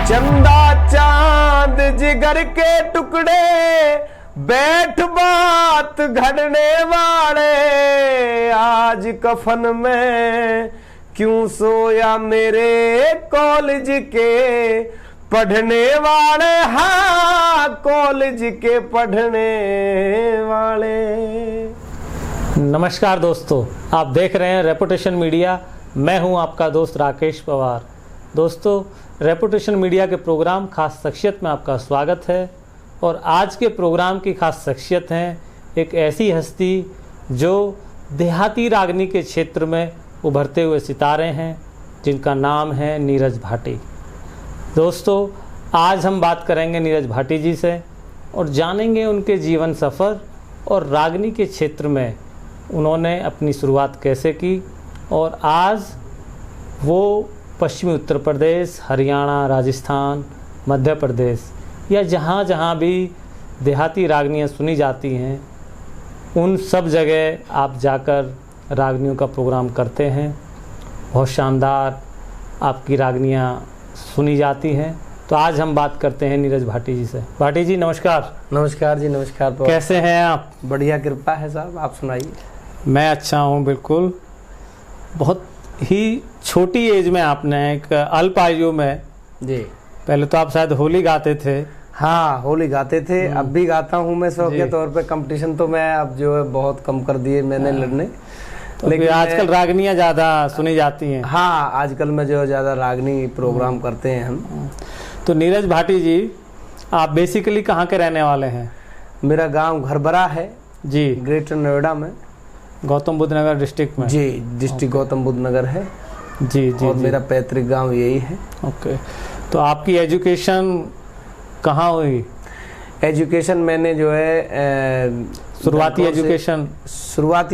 चंदा चांद जिगर के टुकड़े बैठ बात घड़ने वाले, आज कफन में क्यों सोया मेरे कॉलेज के पढ़ने वाले। हाँ, कॉलेज के पढ़ने वाले। नमस्कार दोस्तों, आप देख रहे हैं रेपुटेशन मीडिया। मैं हूं आपका दोस्त राकेश पवार। दोस्तों, रेपुटेशन मीडिया के प्रोग्राम खास शख्सियत में आपका स्वागत है। और आज के प्रोग्राम की खास शख्सियत हैं एक ऐसी हस्ती जो देहाती रागनी के क्षेत्र में उभरते हुए सितारे हैं, जिनका नाम है नीरज भाटी। दोस्तों, आज हम बात करेंगे नीरज भाटी जी से और जानेंगे उनके जीवन सफ़र और रागनी के क्षेत्र में उन्होंने अपनी शुरुआत कैसे की और आज वो पश्चिमी उत्तर प्रदेश, हरियाणा, राजस्थान, मध्य प्रदेश या जहाँ जहाँ भी देहाती रागनियाँ सुनी जाती हैं, उन सब जगह आप जाकर रागनियों का प्रोग्राम करते हैं। बहुत शानदार आपकी रागनियाँ सुनी जाती हैं। तो आज हम बात करते हैं नीरज भाटी जी से। भाटी जी नमस्कार। नमस्कार जी, नमस्कार। कैसे हैं आप? बढ़िया, कृपा है साहब, आप सुनाइए। मैं अच्छा हूँ, बिल्कुल। बहुत ही छोटी एज में आपने एक अल्प आयु में जी, पहले तो आप शायद होली गाते थे। हाँ, होली गाते थे, अब भी गाता हूँ मैं शौक के तौर पे। कंपटीशन तो मैं अब जो है बहुत कम कर दिए मैंने लड़ने। तो लेकिन आजकल रागनियाँ ज़्यादा सुनी जाती हैं। हाँ, आजकल में जो ज़्यादा रागनी प्रोग्राम करते हैं हम। तो नीरज भाटी जी, आप बेसिकली कहाँ के रहने वाले हैं? मेरा गांव घरबरा है जी, ग्रेटर नोएडा में, गौतम बुद्ध नगर डिस्ट्रिक्ट में। जी, डिस्ट्रिक्ट गौतम बुद्ध नगर है जी जी। और मेरा पैतृक गांव यही है। ओके, तो आपकी एजुकेशन कहाँ हुई? एजुकेशन मैंने जो है शुरुआती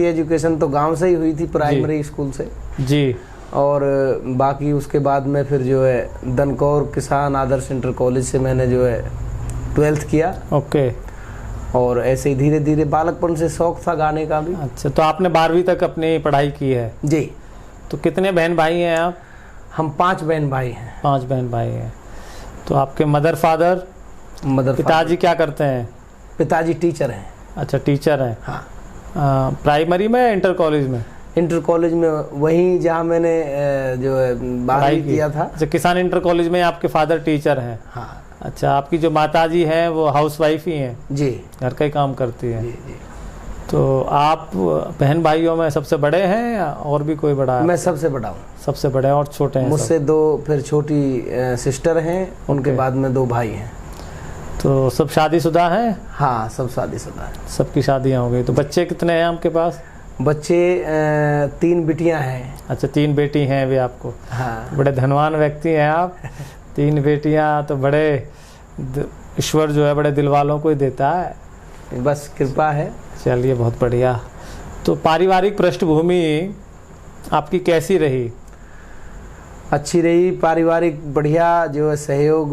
एजुकेशन तो गांव से ही हुई थी, प्राइमरी स्कूल से जी। और बाकी उसके बाद में फिर जो है दनकौर किसान आदर्श इंटर कॉलेज से मैंने जो है 12th किया। ओके। और ऐसे ही धीरे धीरे बालकपन से शौक था गाने का भी। अच्छा, तो आपने 12वीं तक अपनी पढ़ाई की है? जी। तो कितने बहन भाई हैं आप? हम 5 बहन भाई हैं। 5 बहन भाई हैं। तो आपके मदर फादर पिताजी क्या करते हैं? पिताजी टीचर हैं। अच्छा, टीचर हैं। हाँ। प्राइमरी में, इंटर कॉलेज में? इंटर कॉलेज में, वहीं जहाँ मैंने जो है 12वीं किया था। अच्छा, किसान इंटर कॉलेज में आपके फादर टीचर हैं? हाँ। अच्छा, आपकी जो माताजी हैं वो हाउसवाइफ ही हैं? जी, घर का ही काम करती हैं। जी जी। तो आप बहन भाइयों में सबसे बड़े हैं या और भी कोई बड़ा है? मैं सबसे बड़ा हूँ। सबसे बड़े हैं और छोटे हैं? मुझसे 2 फिर छोटी सिस्टर हैं, उनके बाद में 2 भाई हैं। तो सब शादीशुदा हैं? हाँ, सब शादीशुदा हैं। सबकी शादियाँ हो गई। तो बच्चे कितने हैं आपके पास? बच्चे 3 बिटियां हैं। अच्छा, 3 बेटी हैं भी आपको? हाँ। बड़े धनवान व्यक्ति हैं आप। 3 बेटियां तो बड़े, ईश्वर जो है बड़े दिल वालों को ही देता है, बस कृपा है। चलिए, बहुत बढ़िया। तो पारिवारिक पृष्ठभूमि आपकी कैसी रही? अच्छी रही, पारिवारिक बढ़िया जो है सहयोग।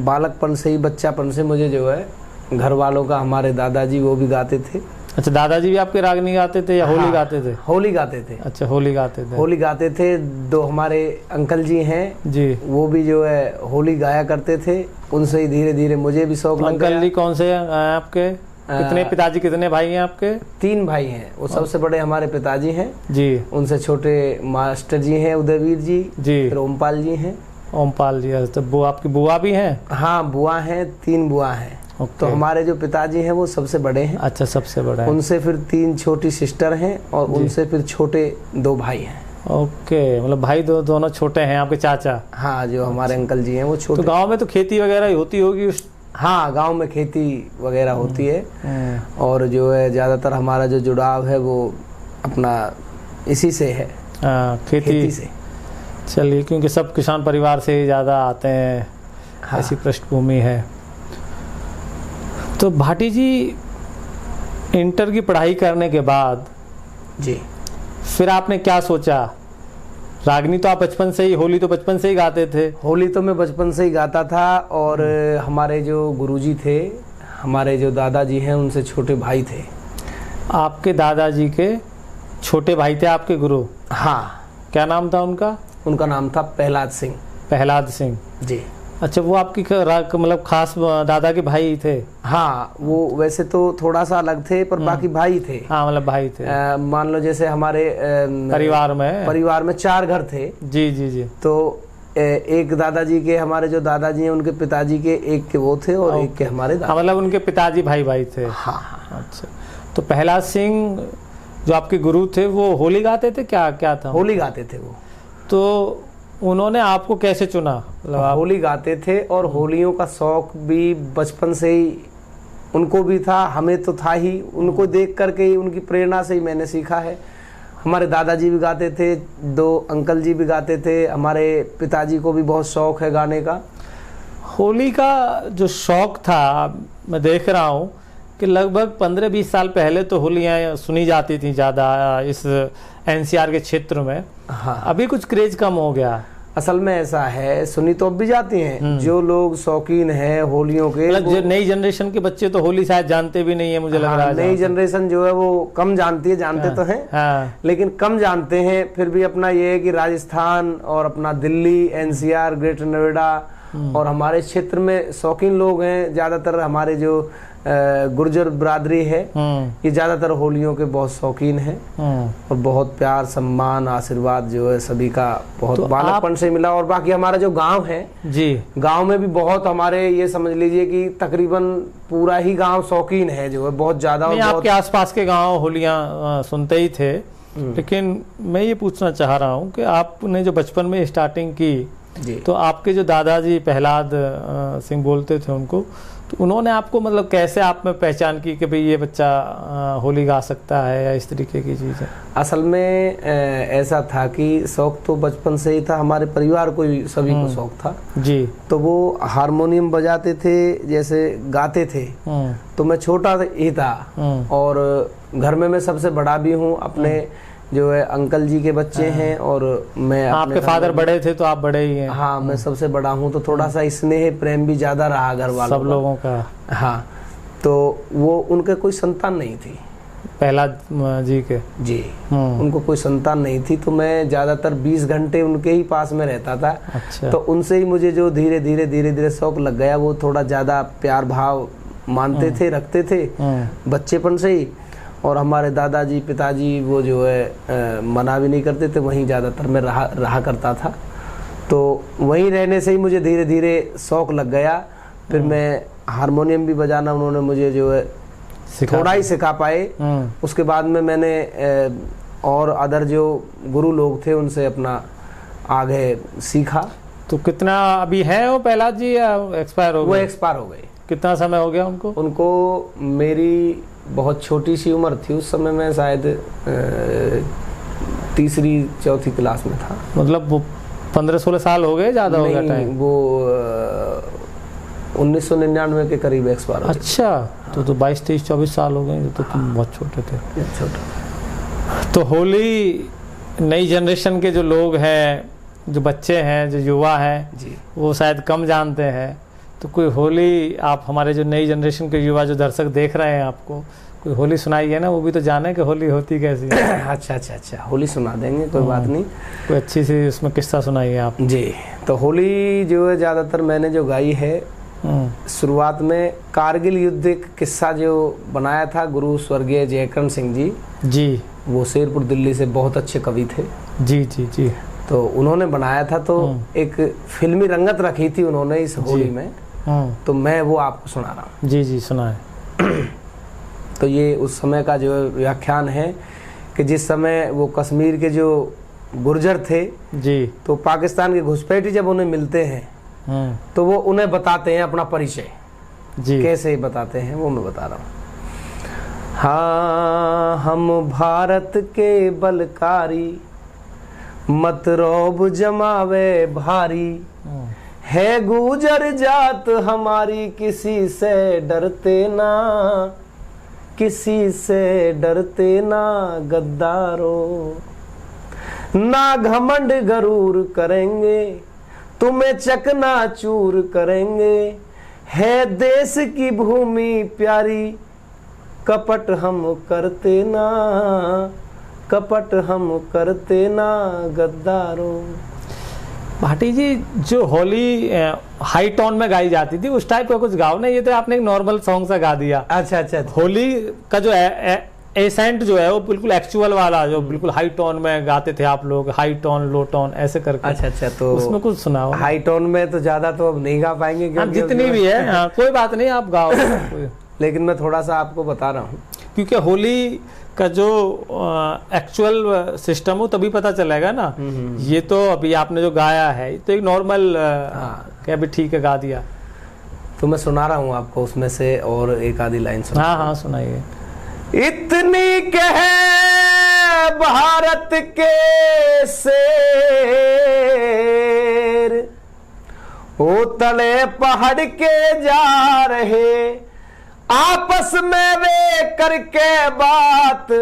बालकपन से ही, बच्चापन से मुझे जो है घर वालों का, हमारे दादाजी वो भी गाते थे। अच्छा, दादाजी भी आपके रागनी गाते थे या होली गाते थे? होली गाते थे। अच्छा, होली गाते थे। होली गाते थे। 2 हमारे अंकल जी हैं जी, वो भी जो है होली गाया करते थे। उनसे ही धीरे धीरे मुझे भी शौक लग गया। अंकल जी कौन से हैं आपके? कितने पिताजी, कितने भाई हैं आपके? 3 भाई हैं। वो सबसे बड़े हमारे पिताजी हैं जी। उनसे छोटे मास्टर जी हैं, उदयवीर जी जी। फिर ओमपाल जी हैं। ओमपाल जी। तो वो आपकी बुआ भी हैं? हाँ, बुआ हैं, 3 बुआ हैं। तो हमारे जो पिताजी हैं वो सबसे बड़े हैं। अच्छा, सबसे बड़ा है। उनसे फिर 3 छोटी सिस्टर हैं और उनसे फिर छोटे 2 भाई हैं। ओके, मतलब भाई दोनों छोटे हैं आपके चाचा? हाँ, जो हमारे अंकल जी हैं वो छोटे। तो गांव में तो खेती वगैरह होती होगी? हाँ, गांव में खेती वगैरह होती है और जो है ज़्यादातर हमारा जो जुड़ाव है वो अपना इसी से है। खेती से। चलिए, क्योंकि सब किसान परिवार से ही ज़्यादा आते हैं। हाँ। ऐसी पृष्ठभूमि है। तो भाटी जी, इंटर की पढ़ाई करने के बाद जी फिर आपने क्या सोचा? रागनी तो आप बचपन से ही, होली तो बचपन से ही गाते थे? होली तो मैं बचपन से ही गाता था और हमारे जो गुरुजी थे, हमारे जो दादाजी हैं, उनसे छोटे भाई थे। आपके दादाजी के छोटे भाई थे आपके गुरु? हाँ। क्या नाम था उनका? उनका नाम था प्रहलाद सिंह। प्रहलाद सिंह जी। अच्छा, वो आपकी मतलब खास दादा के भाई थे? हाँ, वो वैसे तो थोड़ा सा अलग थे पर बाकी भाई थे। हाँ, मतलब भाई थे। मान लो जैसे हमारे परिवार में 4 घर थे। जी जी जी। तो एक दादाजी के, हमारे जो दादाजी हैं उनके पिताजी के एक के वो थे और एक के हमारे दादा। मतलब उनके पिताजी भाई थे। हाँ हाँ। अच्छा, तो प्रहलाद सिंह जो आपके गुरु थे वो होली गाते थे? क्या था? होली गाते थे वो। तो उन्होंने आपको कैसे चुना? मतलब होली गाते थे और होलियों का शौक भी बचपन से ही उनको भी था, हमें तो था ही। उनको देख करके ही, उनकी प्रेरणा से ही मैंने सीखा है। हमारे दादाजी भी गाते थे, 2 अंकल जी भी गाते थे, हमारे पिताजी को भी बहुत शौक है गाने का। होली का जो शौक था, मैं देख रहा हूँ कि लगभग 15-20 साल पहले तो होलियाँ सुनी जाती थी ज़्यादा इस एनसीआर के क्षेत्र में। हाँ, अभी कुछ क्रेज कम हो गया। असल में ऐसा है, सुनी तो अब भी जाती हैं। जो लोग शौकीन हैं होलियों के, मतलब जो नई जनरेशन के बच्चे तो होली शायद जानते भी नहीं है, मुझे लग रहा है। नई जनरेशन जो है वो कम जानती है, जानते तो हैं लेकिन कम जानते हैं। फिर भी अपना ये है कि राजस्थान और अपना दिल्ली, एनसीआर, ग्रेटर नोएडा और हमारे क्षेत्र में शौकीन लोग हैं। ज्यादातर हमारे जो गुर्जर बिरादरी है ये ज्यादातर होलियों के बहुत शौकीन हैं और बहुत प्यार, सम्मान, आशीर्वाद जो है सभी का बहुत तो बालकपन से मिला। और बाकी हमारा जो गांव है जी, गांव में भी बहुत हमारे, ये समझ लीजिए कि तकरीबन पूरा ही गांव शौकीन है जो है, बहुत ज्यादा। आपके आसपास के गांव होलियां सुनते ही थे, लेकिन मैं ये पूछना चाह रहा हूँ कि आपने जो बचपन में स्टार्टिंग की जी, तो आपके जो दादाजी प्रहलाद सिंह बोलते थे उनको, तो उन्होंने आपको मतलब कैसे आप में पहचान की कि भाई ये बच्चा होली गा सकता है या इस तरीके की चीज़ है? असल में ऐसा था कि शौक तो बचपन से ही था, हमारे परिवार को सभी को शौक था जी। तो वो हारमोनियम बजाते थे, जैसे गाते थे, तो मैं छोटा ही था और घर में मैं सबसे बड़ा भी हूँ। अपने जो है अंकल जी के बच्चे हैं और मैं, आपके फादर बड़े थे तो आप बड़े ही हैं। हाँ, मैं सबसे बड़ा हूँ, तो थोड़ा सा स्नेह प्रेम भी ज्यादा रहा घर वालों सब लोगों का। हाँ, तो वो उनके कोई संतान नहीं थी, प्रहलाद जी के जी, उनको कोई संतान नहीं थी। तो मैं ज्यादातर 20 घंटे उनके ही पास में रहता था। अच्छा। तो उनसे ही मुझे जो धीरे धीरे शौक लग गया, वो थोड़ा ज्यादा प्यार भाव मानते थे, रखते थे बच्चेपन से ही। और हमारे दादाजी पिताजी वो जो है मना भी नहीं करते थे, वहीं ज़्यादातर मैं रहा करता था। तो वहीं रहने से ही मुझे धीरे धीरे शौक लग गया। फिर मैं हारमोनियम भी बजाना उन्होंने मुझे जो है थोड़ा ही सिखा पाए। उसके बाद में मैंने और अदर जो गुरु लोग थे उनसे अपना आगे सीखा। तो कितना अभी है वो प्रहलाद जी या एक्सपायर हो गए? वो एक्सपायर हो गए। कितना समय हो गया उनको? उनको मेरी बहुत छोटी सी उम्र थी उस समय, मैं शायद 3री-4थी क्लास में था। मतलब वो 15-16 साल हो गए, ज़्यादा हो गया टाइम? वो 1999 के करीब एक्सपायर हो गए। अच्छा, तो 22-23-24 साल हो गए, तो तुम बहुत छोटे थे। छोटा। तो होली नई जनरेशन के जो लोग हैं, जो बच्चे हैं, जो युवा हैं जी, वो शायद कम जानते हैं। तो कोई होली आप हमारे जो नई जनरेशन के युवा जो दर्शक देख रहे हैं आपको, कोई होली सुनाइए ना, वो भी तो जाने कि होली होती कैसी है। अच्छा, होली सुना देंगे, कोई बात नहीं। कोई अच्छी सी उसमें किस्सा सुनाइए आप जी। तो होली जो है ज़्यादातर मैंने जो गाई है, शुरुआत में कारगिल युद्ध एक किस्सा जो बनाया था गुरु स्वर्गीय जयकरण सिंह जी, वो शेरपुर दिल्ली से बहुत अच्छे कवि थे जी। तो उन्होंने बनाया था, तो एक फिल्मी रंगत रखी थी उन्होंने इस होली में। तो मैं वो आपको सुना रहा हूँ। जी सुनाए। तो ये उस समय का जो व्याख्यान है कि जिस समय वो कश्मीर के जो गुर्जर थे जी, तो पाकिस्तान के घुसपैठी जब उन्हें मिलते हैं तो वो उन्हें बताते हैं अपना परिचय जी। कैसे बताते हैं वो मैं बता रहा हूँ। हाँ, हम भारत के बलकारी, मत रौब जमावे भारी, है गुजर जात हमारी, किसी से डरते ना, किसी से डरते ना गद्दारों, ना घमंड गरूर करेंगे, तुम्हें चकना चूर करेंगे, है देश की भूमि प्यारी, कपट हम करते ना, कपट हम करते ना गद्दारों। भाटी जी, जो होली हाई टोन में गाई जाती थी उस टाइप का कुछ गाओ ना, ये तो आपने एक नॉर्मल सॉन्ग सा गा दिया। अच्छा। होली का जो एसेंट जो है वो बिल्कुल एक्चुअल वाला, जो बिल्कुल हाई टोन में गाते थे आप लोग, हाई टोन लो टोन ऐसे करके। अच्छा, तो उसमें कुछ सुनाओ। हाई टोन में तो ज्यादा तो अब नहीं गा पाएंगे क्योंकि जितनी भी है, हाँ, कोई बात नहीं, आप गाओ। लेकिन मैं थोड़ा सा आपको बता रहा हूँ, क्योंकि होली का जो एक्चुअल सिस्टम हो तभी पता चलेगा ना। ये तो अभी आपने जो गाया है तो एक नॉर्मल क्या भी ठीक है गा दिया, तो मैं सुना रहा हूँ आपको उसमें से और एक आधी लाइन सुना। हाँ सुनाइए। इतनी कह भारत के शेर ओ तले पहाड़ के जा रहे, आपस में वे करके बात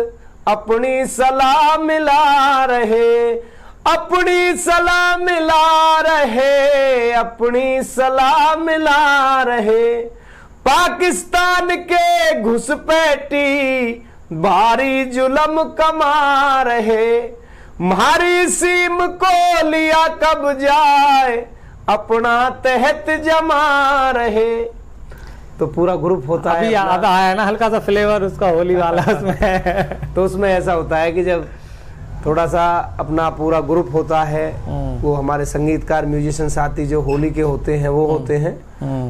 अपनी सलाह मिला रहे, अपनी सलाह मिला रहे, अपनी सलाह मिला रहे। पाकिस्तान के घुसपैठी भारी जुल्म कमा रहे, हमारी सीम को लिया कब जाए, अपना तहत जमा रहे। तो पूरा ग्रुप होता है, अब आया ना हल्का सा फ्लेवर उसका होली वाला उसमें। तो उसमें ऐसा होता है कि जब थोड़ा सा अपना पूरा ग्रुप होता है, वो हमारे संगीतकार म्यूजिशियन साथी जो होली के होते हैं वो होते हैं,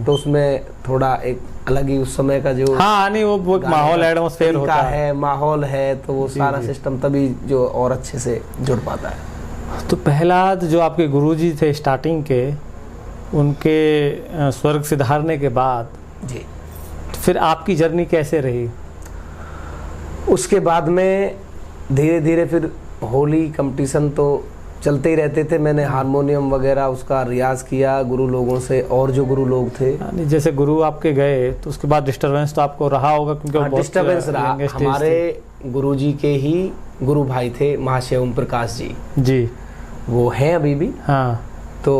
तो उसमें थोड़ा एक अलग ही उस समय का जो नहीं वो माहौल एटमॉस्फेयर होता है, माहौल है, तो वो सारा सिस्टम तभी जो और अच्छे से जुड़ पाता है। तो पहला जो आपके गुरुजी थे स्टार्टिंग के, उनके स्वर्ग सिधारने के बाद जी, तो फिर आपकी जर्नी कैसे रही? उसके बाद में धीरे धीरे फिर होली कंपटीशन तो चलते ही रहते थे। मैंने हारमोनियम वगैरह उसका रियाज किया गुरु लोगों से, और जो गुरु लोग थे, जैसे गुरु आपके गए तो उसके बाद डिस्टर्बेंस तो आपको रहा होगा, क्योंकि डिस्टर्बेंस रहा। हमारे गुरुजी के ही गुरु भाई थे महाशय ओम प्रकाश जी, वो हैं अभी भी। हाँ, तो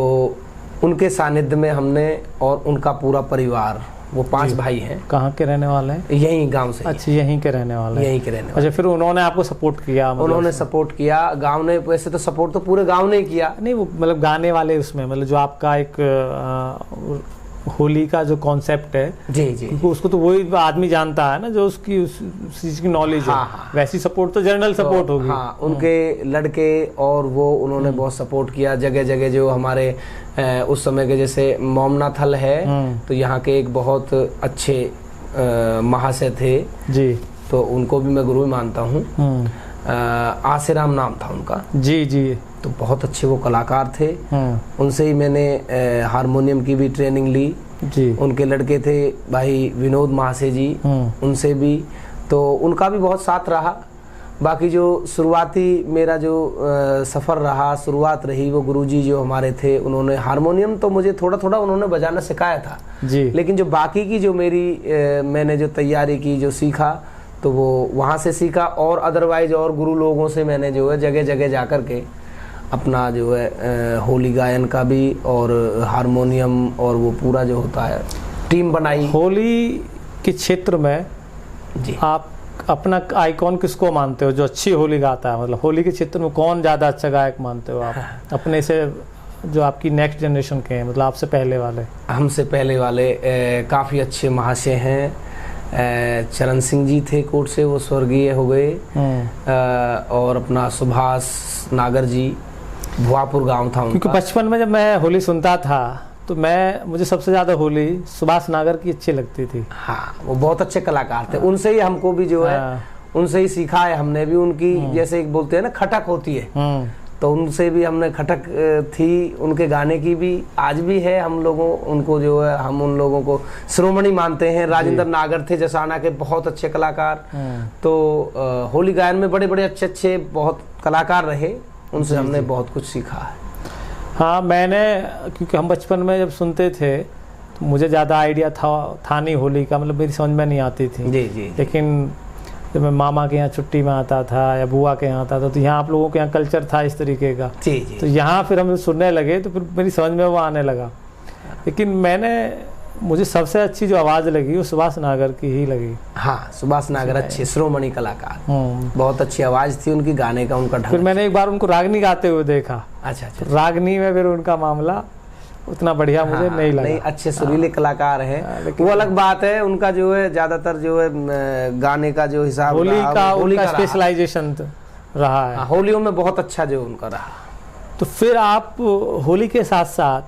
उनके सानिध्य में हमने, और उनका पूरा परिवार, वो 5 भाई हैं। कहाँ के रहने वाले हैं? यहीं गांव से। अच्छा, यहीं के रहने वाले? यहीं के रहने वाले। अच्छा, फिर उन्होंने आपको सपोर्ट किया? उन्होंने सपोर्ट किया, गांव ने वैसे तो सपोर्ट तो पूरे गांव ने किया। नहीं, वो मतलब गाने वाले उसमें, मतलब जो आपका एक होली का जो कॉन्सेप्ट है, जी, उसको तो वही आदमी जानता है ना जो उसकी उस चीज की नॉलेज है। वैसी सपोर्ट तो जनरल सपोर्ट होगी। हाँ, उनके लड़के और वो उन्होंने बहुत सपोर्ट किया। जगह जगह जो हमारे उस समय के, जैसे मोमना थल है, तो यहाँ के एक बहुत अच्छे महाशय थे जी, तो उनको भी मैं गुरु मानता हूँ। आसेराम नाम था उनका। जी, तो बहुत अच्छे वो कलाकार थे। उनसे ही मैंने हारमोनियम की भी ट्रेनिंग ली जी। उनके लड़के थे भाई विनोद महाशय जी, उनसे भी, तो उनका भी बहुत साथ रहा। बाकी जो शुरुआती मेरा जो सफ़र रहा, शुरुआत रही, वो गुरुजी जो हमारे थे, उन्होंने हारमोनियम तो मुझे थोड़ा थोड़ा उन्होंने बजाना सिखाया था जी। लेकिन जो बाकी की जो मेरी मैंने जो तैयारी की, जो सीखा, तो वो वहाँ से सीखा। और अदरवाइज और गुरु लोगों से मैंने जो है जगह जगह जा कर के अपना जो है होली गायन का भी और हारमोनियम और वो पूरा जो होता है टीम बनाई। होली के क्षेत्र में जी आप अपना आइकॉन किसको मानते हो जो अच्छी होली गाता है? मतलब होली के क्षेत्र में कौन ज़्यादा अच्छा गायक मानते हो आप अपने से, जो आपकी नेक्स्ट जनरेशन के हैं, मतलब आपसे पहले वाले? हमसे पहले वाले काफ़ी अच्छे महाशय हैं। चरण सिंह जी थे कोट से, वो स्वर्गीय हो गए। और अपना सुभाष नागर जी, भुआपुर गांव था उनका। क्योंकि बचपन में जब मैं होली सुनता था तो मुझे सबसे ज्यादा होली सुभाष नागर की अच्छी लगती थी। हाँ, वो बहुत अच्छे कलाकार थे। उनसे ही हमको भी जो है उनसे ही सीखा है हमने भी। उनकी जैसे एक बोलते हैं ना खटक होती है, तो उनसे भी हमने खटक थी उनके गाने की भी, आज भी है। हम लोगों उनको जो है, हम उन लोगों को श्रोमणी मानते हैं। राजेंद्र नागर थे जसाना के, बहुत अच्छे कलाकार। तो होली गायन में बड़े बड़े अच्छे अच्छे बहुत कलाकार रहे, उनसे हमने बहुत कुछ सीखा है। हाँ, मैंने, क्योंकि हम बचपन में जब सुनते थे तो मुझे ज़्यादा आइडिया था नहीं होली का, मतलब मेरी समझ में नहीं आती थी जी। लेकिन जब मैं मामा के यहाँ छुट्टी में आता था या बुआ के यहाँ आता था, तो यहाँ आप लोगों के यहाँ कल्चर था इस तरीके का जी। तो यहाँ फिर हम सुनने लगे तो फिर मेरी समझ में वो आने लगा। लेकिन मैंने मुझे सबसे अच्छी जो आवाज़ लगी वो सुभाष नागर की ही लगी। हाँ, सुभाष नागर अच्छे श्रोमणी कलाकार, बहुत अच्छी आवाज़ थी उनकी, गाने का उनका ढंग। फिर मैंने एक बार उनको रागनी गाते हुए देखा। अच्छा अच्छा। रागनी में फिर उनका मामला उतना बढ़िया मुझे नहीं लगा। नहीं, अच्छे सुरीले कलाकार हैं, वो अलग बात है। उनका जो है ज़्यादातर जो है गाने का जो हिसाब, होली का स्पेशलाइजेशन रहा है। होलियों में बहुत अच्छा जो उनका रहा। तो फिर आप होली के साथ साथ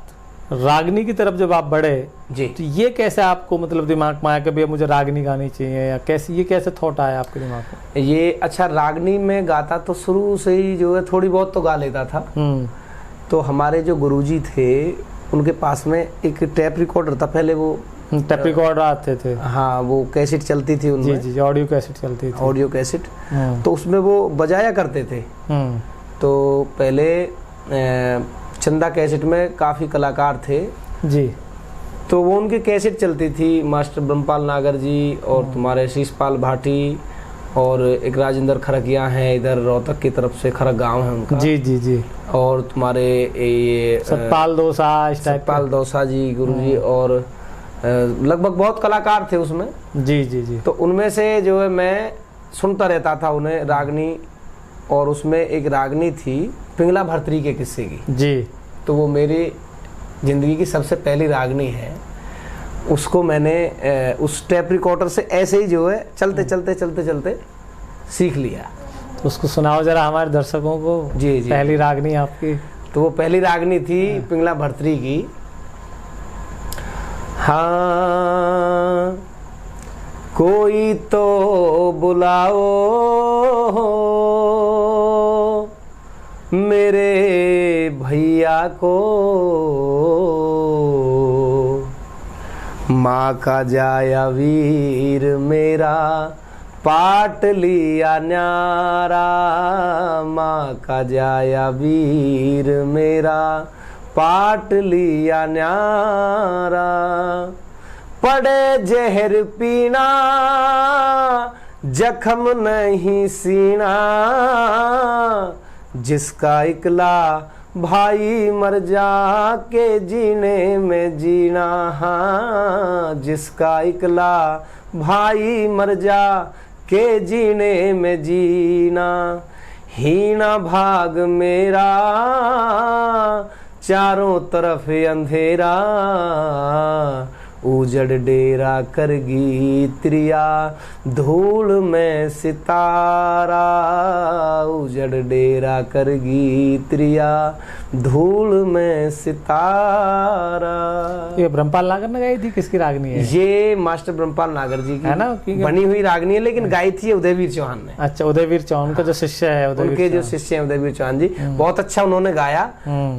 रागनी की तरफ जब आप बढ़े जी, तो ये कैसे आपको मतलब दिमाग में आया कि भैया मुझे रागनी गानी चाहिए, या कैसे ये कैसे थॉट आया आपके दिमाग में? ये अच्छा, रागनी में गाता तो शुरू से ही जो है थोड़ी बहुत तो गा लेता था। तो हमारे जो गुरुजी थे उनके पास में एक टेप रिकॉर्डर था, पहले वो टेप रिकॉर्डर आते थे। हाँ, वो कैसेट चलती थी उनमें। जी जी, ऑडियो कैसेट चलती थी। ऑडियो कैसेट, तो उसमें वो बजाया करते थे। तो पहले चंदा कैसेट में काफ़ी कलाकार थे जी, तो वो उनकी कैसेट चलती थी, मास्टर ब्रह्मपाल नागर जी और तुम्हारे शीशपाल भाटी और एक राजेंद्र खरकिया हैं, इधर रोहतक की तरफ से, खरक गांव है उनका। जी जी जी। और तुम्हारे ये सतपाल दोसा जी गुरुजी, और लगभग बहुत कलाकार थे उसमें। जी जी जी। तो उनमें से जो है मैं सुनता रहता था उन्हें, रागनी। और उसमें एक रागनी थी पिंगला भरतरी के किस्से की जी, तो वो मेरी ज़िंदगी की सबसे पहली रागनी है। उसको मैंने उस टेप रिकॉर्डर से ऐसे ही जो है चलते चलते चलते चलते सीख लिया। तो उसको सुनाओ जरा हमारे दर्शकों को। जी जी। पहली रागनी आपकी? तो वो पहली रागनी थी पिंगला भरतरी की। हाँ, कोई तो बुलाओ मेरे भैया को, माँ का जाया वीर मेरा पाट लिया न्यारा, माँ का जाया वीर मेरा पाट लिया न्यारा, पड़े जहर पीना जख्म नहीं सीना, जिसका इकला भाई मर जा के जीने में जीना, हाँ, जिसका इकला भाई मर जा के जीने में जीना, हीना भाग मेरा चारों तरफ अंधेरा, उजड़ डेरा करगी त्रिया धूल में सितारा, उजड़ डेरा करगी त्रिया धूल में सितारा। ये ब्रह्मपाल नागर ने गाई थी? किसकी रागनी है ये? मास्टर ब्रह्मपाल नागर जी की है ना, बनी हुई रागनी है, लेकिन गाई थी उदयवीर चौहान ने। अच्छा, उदयवीर चौहान उनका जो शिष्य है, उनके जो शिष्य हैं उदयवीर चौहान जी, बहुत अच्छा उन्होंने गाया।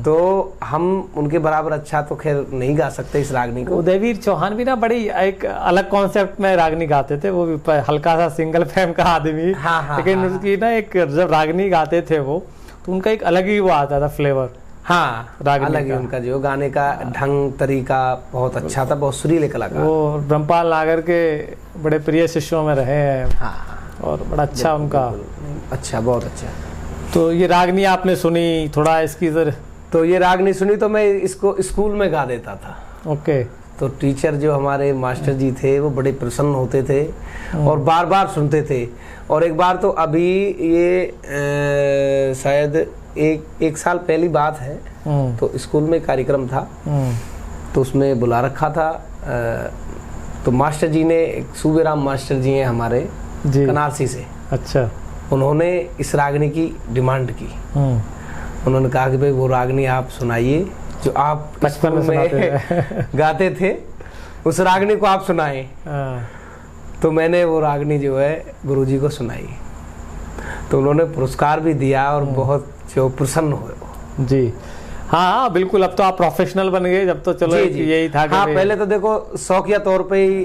तो हम उनके बराबर अच्छा तो खैर नहीं गा सकते इस रागनी को। उदयवीर चौहान भी ना बड़ी एक अलग कॉन्सेप्ट में रागनी गाते थे, वो भी हल्का सा सिंगल फैम का आदमी। हाँ, लेकिन उसकी ना एक जब रागनी गाते थे वो, तो उनका एक अलग ही वो आता था फ्लेवर। हाँ, अलग ही उनका जो गाने का ढंग तरीका बहुत अच्छा था, बहुत सुरीले कलाकार। वो ब्रह्मपाल नागर के बड़े प्रिय शिष्यों में रहे हैं। हाँ, और बड़ा अच्छा उनका, अच्छा, बहुत अच्छा। तो ये रागनी आपने सुनी, थोड़ा इसकी तो ये रागनी सुनी तो मैं इसको स्कूल में गा देता था। ओके। तो टीचर जो हमारे मास्टर जी थे वो बड़े प्रसन्न होते थे और बार बार सुनते थे। और एक बार तो अभी ये शायद एक साल पहली बात है, तो स्कूल में कार्यक्रम था, तो उसमें बुला रखा था। तो मास्टर जी ने, सूबेराम मास्टर जी हैं हमारे कनारसी से, अच्छा, उन्होंने इस रागनी की डिमांड की। उन्होंने कहा कि भाई वो रागनी आप सुनाइए जो आप बचपन में गाते थे, उस रागनी को आप सुनाए। तो मैंने वो रागनी जो है गुरुजी को सुनाई, तो उन्होंने पुरस्कार भी दिया और बहुत जो प्रसन्न हुए। जी हाँ, बिल्कुल। अब तो आप प्रोफेशनल बन गए, जब तो चलो यही था। हाँ, पहले तो देखो शौकिया तौर पे ही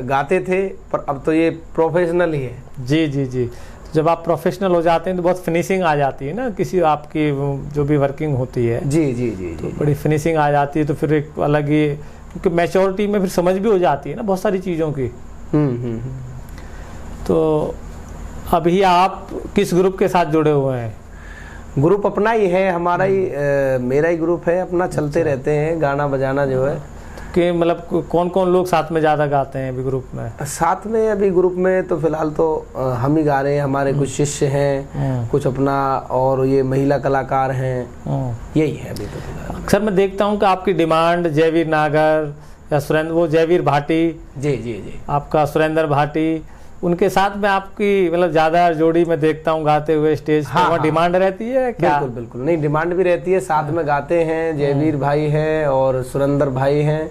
गाते थे, पर अब तो ये प्रोफेशनल ही है। जी जी जी। जब आप प्रोफेशनल हो जाते हैं तो बहुत फिनिशिंग आ जाती है ना, किसी आपकी जो भी वर्किंग होती है। जी जी जी, तो बड़ी फिनिशिंग आ जाती है, तो फिर एक अलग ही, क्योंकि मैच्योरिटी में फिर समझ भी हो जाती है ना बहुत सारी चीज़ों की। तो अभी आप किस ग्रुप के साथ जुड़े हुए हैं? ग्रुप अपना ही है, हमारा ही, मेरा ही ग्रुप है अपना, चलते रहते हैं गाना बजाना जो है। आपके मतलब कौन कौन लोग साथ में ज़्यादा गाते हैं अभी ग्रुप में? साथ में अभी ग्रुप में तो फिलहाल तो हम ही गा रहे हैं, हमारे कुछ शिष्य हैं, कुछ अपना और ये महिला कलाकार हैं, यही है अभी तो फिलहाल। अक्सर मैं देखता हूँ कि आपकी डिमांड जयवीर नागर या सुरेंद्र, वो जयवीर भाटी, जी जी जी, आपका सुरेंद्र भाटी, उनके साथ में आपकी मतलब ज़्यादा जोड़ी में देखता हूँ गाते हुए स्टेज पर। हाँ, डिमांड रहती है क्या? बिल्कुल बिल्कुल, नहीं डिमांड भी रहती है, साथ में गाते हैं। जयवीर भाई है और सुरेंद्र भाई हैं,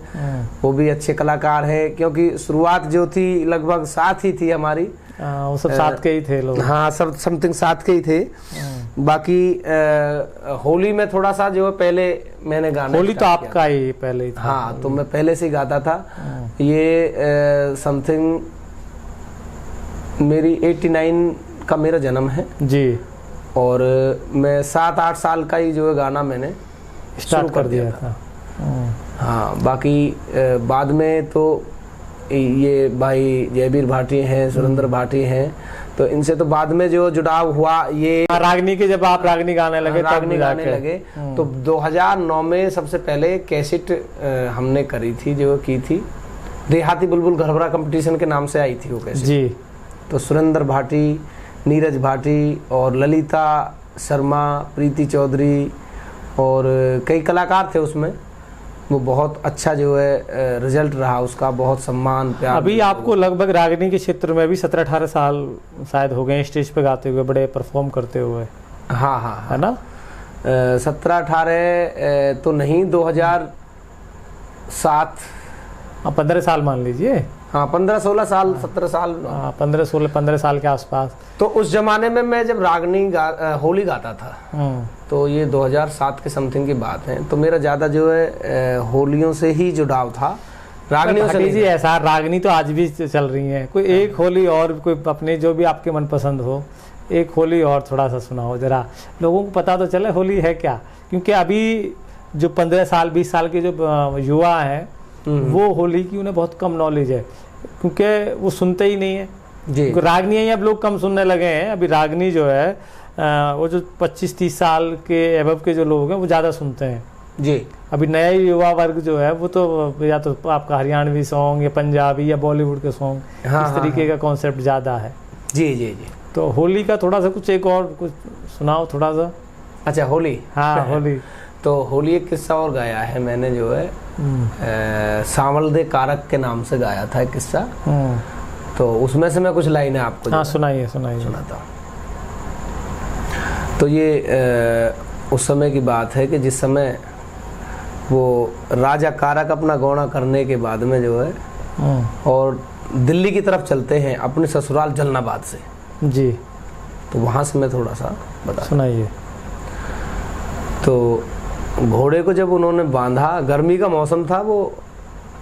वो भी अच्छे कलाकार हैं, क्योंकि शुरुआत जो थी लगभग साथ ही थी हमारी। वो सब साथ के ही थे लोग? हाँ, सब समथिंग साथ के ही थे। बाकी होली में थोड़ा सा जो है पहले मैंने गाना, होली तो आपका ही पहले ही था। हाँ, तो मैं पहले से ही गाता था। ये समथिंग मेरी 89 का मेरा जन्म है जी, और मैं 7-8 साल का ही जो है गाना मैंने स्टार्ट कर दिया था। हाँ, बाकी बाद में तो ये भाई जयवीर भाटी हैं, सुरेंद्र भाटी हैं, तो इनसे तो बाद में जो जुड़ाव हुआ ये रागनी के, जब आप रागनी गाने लगे, रागनी गाने लगे, तो 2009 में सबसे पहले कैसेट हमने करी थी, जो की थी देहाती बुलबुल घरभरा कंपटीशन के नाम से आई थी वो कैसेट जी। तो सुरेंद्र भाटी, नीरज भाटी और ललिता शर्मा, प्रीति चौधरी और कई कलाकार थे उसमें। वो बहुत अच्छा जो है रिजल्ट रहा उसका, बहुत सम्मान प्यार। अभी आपको लगभग रागनी के क्षेत्र में भी 17-18 साल शायद हो गए स्टेज पे गाते हुए, बड़े परफॉर्म करते हुए। हाँ हाँ, है ना? 17-18 तो नहीं, 2007, 15 साल मान लीजिए। हाँ, 15-16 साल, 17 साल, 15 साल के आसपास। तो उस जमाने में मैं जब रागनी होली गाता था, तो ये 2007 के समथिंग की बात है, तो मेरा ज़्यादा जो है होलियों से ही जुड़ाव था, रागनियों से नहीं। ऐसा रागनी तो आज भी चल रही है, कोई एक होली और, कोई अपने जो भी आपके मनपसंद हो, एक होली और थोड़ा सा सुनाओ जरा, लोगों को पता तो चले होली है क्या। क्योंकि अभी जो 15 साल 20 साल के जो युवा हैं, वो होली की उन्हें बहुत कम नॉलेज है, क्योंकि वो सुनते ही नहीं है जी। रागनी अब लोग कम सुनने लगे हैं। अभी रागनी जो है वो जो 25-30 साल के एबव के जो लोग हैं वो ज़्यादा सुनते हैं जी। अभी नया युवा वर्ग जो है वो तो या तो आपका हरियाणवी सॉन्ग या पंजाबी या बॉलीवुड के सॉन्ग, इस तरीके का कॉन्सेप्ट ज़्यादा है जी जी जी। तो होली का थोड़ा सा कुछ एक और कुछ सुनाओ थोड़ा सा। अच्छा, होली, हाँ होली। तो होली एक किस्सा और गाया है मैंने, जो है सांवल दे कारक के नाम से गाया था एक किस्सा, तो उसमें से मैं कुछ लाइनें आपको सुनाइए सुनाता हूँ। तो ये उस समय की बात है कि जिस समय वो राजा कारक अपना गौना करने के बाद में जो है और दिल्ली की तरफ चलते हैं अपने ससुराल जलनाबाद से जी, तो वहाँ से मैं थोड़ा सा बता सुनाइए। तो घोड़े को जब उन्होंने बांधा, गर्मी का मौसम था, वो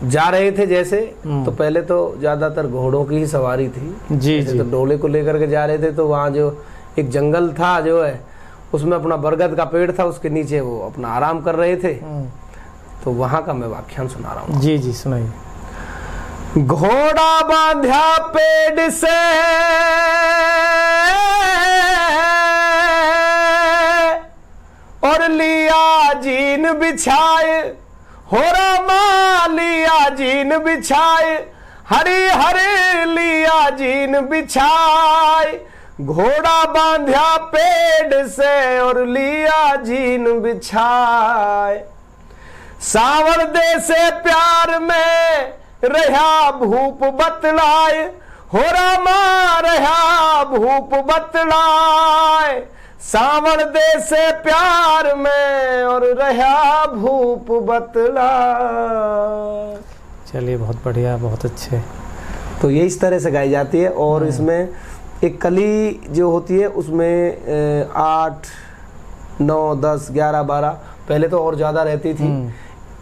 जा रहे थे जैसे, तो पहले तो ज्यादातर घोड़ों की ही सवारी थी जी जी। तो डोले को लेकर के जा रहे थे, तो वहाँ जो एक जंगल था जो है उसमें अपना बरगद का पेड़ था, उसके नीचे वो अपना आराम कर रहे थे, तो वहाँ का मैं व्याख्यान सुना रहा हूँ जी जी, सुनाइए। घोड़ा बांधा पेड़ से और लिया जीन बिछाए, हो रामा लिया जीन बिछाए, हरी हरी लिया जीन बिछाए, घोड़ा बांधा पेड़ से और लिया जीन बिछाए, सावर दे से प्यार में रहा भूप बतलाए, हो रामा रहा भूप बतलाए, सावन दे से प्यार में और रहा भूप बतला। चलिए, बहुत बढ़िया, बहुत अच्छे। तो ये इस तरह से गाई जाती है। और इसमें एक कली जो होती है उसमें 8, 9, 10, 11, 12 पहले तो और ज़्यादा रहती थी,